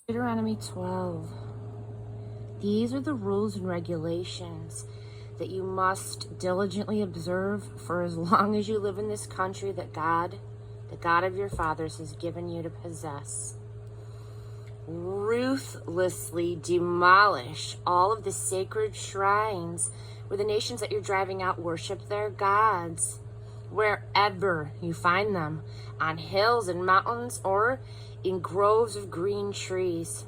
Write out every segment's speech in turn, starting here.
Deuteronomy 12. These are the rules and regulations that you must diligently observe for as long as you live in this country that God, the God of your fathers, has given you to possess. Ruthlessly demolish all of the sacred shrines where the nations that you're driving out worship their gods, wherever you find them, on hills and mountains or in groves of green trees.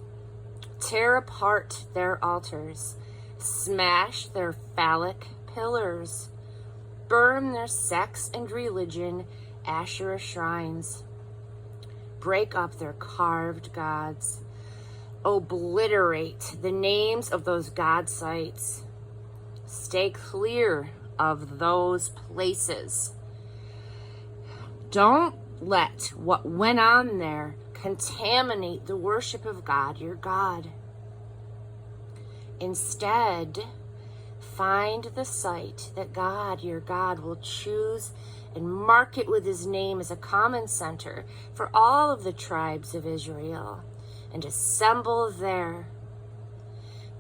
Tear apart their altars, smash their phallic pillars, burn their sex and religion Asherah shrines, break up their carved gods, obliterate the names of those god sites. Stay clear of those places. Don't let what went on there contaminate the worship of God, your God. Instead, find the site that God, your God, will choose and mark it with his name as a common center for all of the tribes of Israel, and assemble there.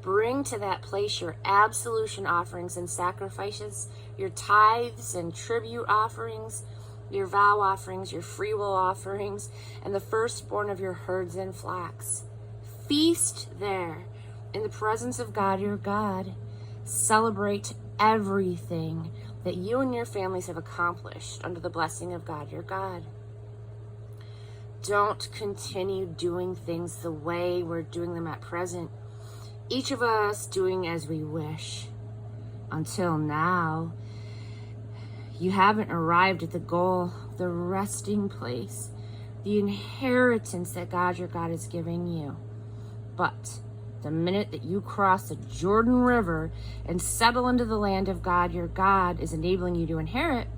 Bring to that place your absolution offerings and sacrifices, your tithes and tribute offerings, your vow offerings, your freewill offerings, and the firstborn of your herds and flocks. Feast there in the presence of God, your God. Celebrate everything that you and your families have accomplished under the blessing of God, your God. Don't continue doing things the way we're doing them at present, each of us doing as we wish. Until now, you haven't arrived at the goal, the resting place, the inheritance that God, your God, is giving you. But the minute that you cross the Jordan River and settle into the land of God, your God is enabling you to inherit,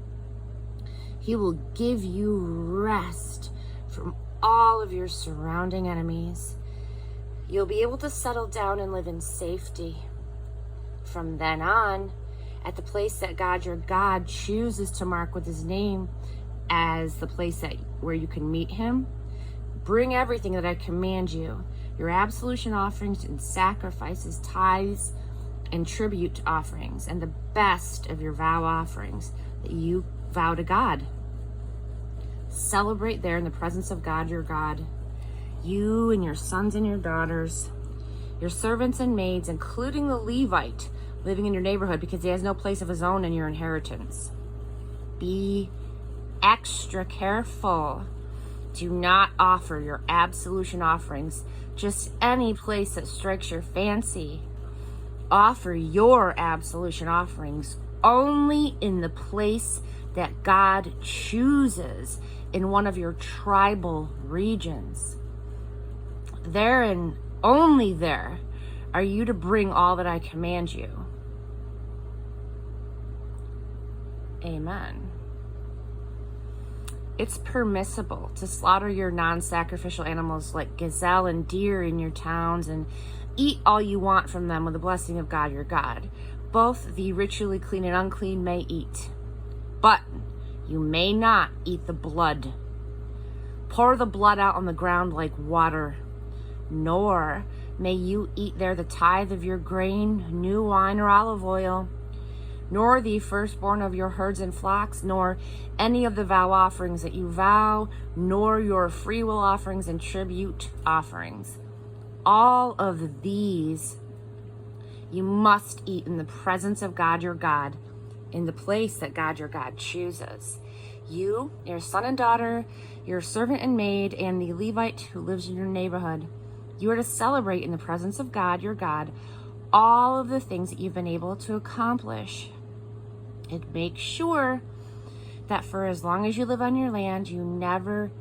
he will give you rest from all of your surrounding enemies. You'll be able to settle down and live in safety. From then on, at the place that God, your God, chooses to mark with his name as the place where you can meet him, bring everything that I command you, your absolution offerings and sacrifices, tithes and tribute offerings, and the best of your vow offerings that you vow to God. Celebrate there in the presence of God, your God, you and your sons and your daughters, your servants and maids, including the Levite living in your neighborhood, because he has no place of his own in your inheritance. Be extra careful. Do not offer your absolution offerings just any place that strikes your fancy. Offer your absolution offerings only in the place that God chooses in one of your tribal regions. There and only there are you to bring all that I command you. Amen. It's permissible to slaughter your non-sacrificial animals like gazelle and deer in your towns and eat all you want from them with the blessing of God, your God. Both the ritually clean and unclean may eat, but you may not eat the blood. Pour the blood out on the ground like water, nor may you eat there the tithe of your grain, new wine, or olive oil, nor the firstborn of your herds and flocks, nor any of the vow offerings that you vow, nor your freewill offerings and tribute offerings. All of these you must eat in the presence of God, your God, in the place that God, your God, chooses. You, your son and daughter, your servant and maid, and the Levite who lives in your neighborhood, you are to celebrate in the presence of God, your God, all of the things that you've been able to accomplish. And make sure that for as long as you live on your land, you never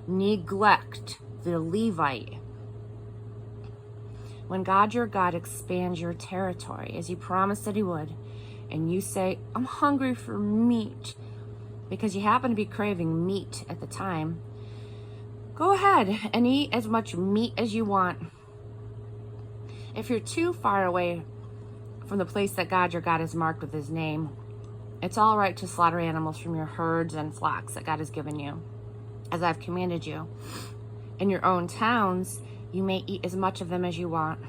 neglect the Levite. When God, your God, expands your territory, as he promised that he would, and you say, I'm hungry for meat, because you happen to be craving meat at the time, go ahead and eat as much meat as you want. If you're too far away from the place that God, your God, has marked with his name, it's all right to slaughter animals from your herds and flocks that God has given you, as I've commanded you. In your own towns, you may eat as much of them as you want.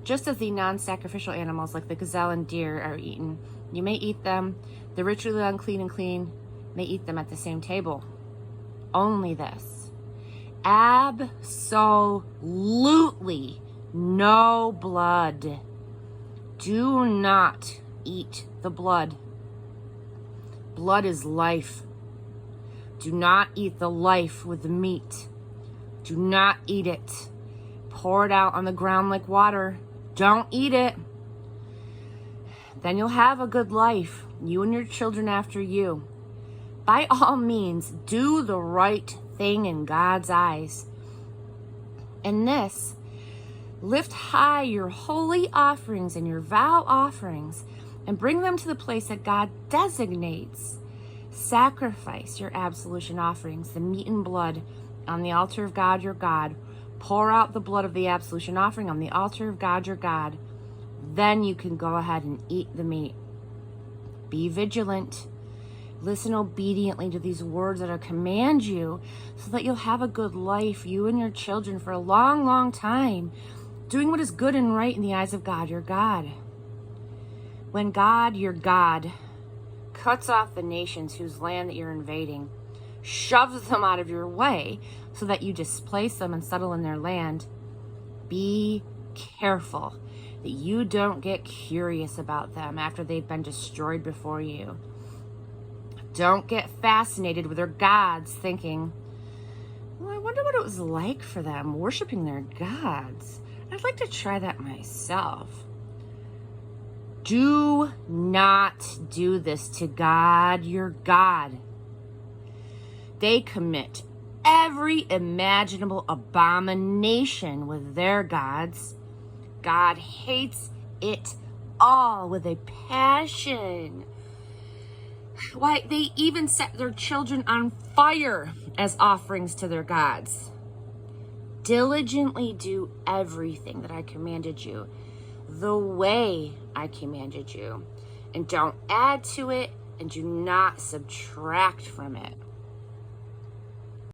Just as the non-sacrificial animals like the gazelle and deer are eaten, you may eat them. The ritually unclean and clean may eat them at the same table. Only this: absolutely no blood. Do not eat the blood. Blood is life. Do not eat the life with the meat. Do not eat it. Pour it out on the ground like water. Don't eat it. Then you'll have a good life, you and your children after you. By all means, do the right thing in God's eyes. And this, lift high your holy offerings and your vow offerings and bring them to the place that God designates. Sacrifice your absolution offerings, the meat and blood, on the altar of God your God. Pour out the blood of the absolution offering on the altar of God your God. Then you can go ahead and eat the meat. Be vigilant. Listen obediently to these words that I command you so that you'll have a good life, you and your children, for a long, long time, doing what is good and right in the eyes of God your God. When God your God cuts off the nations whose land that you're invading, shoves them out of your way so that you displace them and settle in their land, be careful that you don't get curious about them after they've been destroyed before you. Don't get fascinated with their gods, thinking, well, I wonder what it was like for them worshiping their gods. I'd like to try that myself. Do not do this to God your God. They commit every imaginable abomination with their gods. God hates it all with a passion. Why, they even set their children on fire as offerings to their gods. Diligently do everything that I commanded you, the way I commanded you, and don't add to it and do not subtract from it.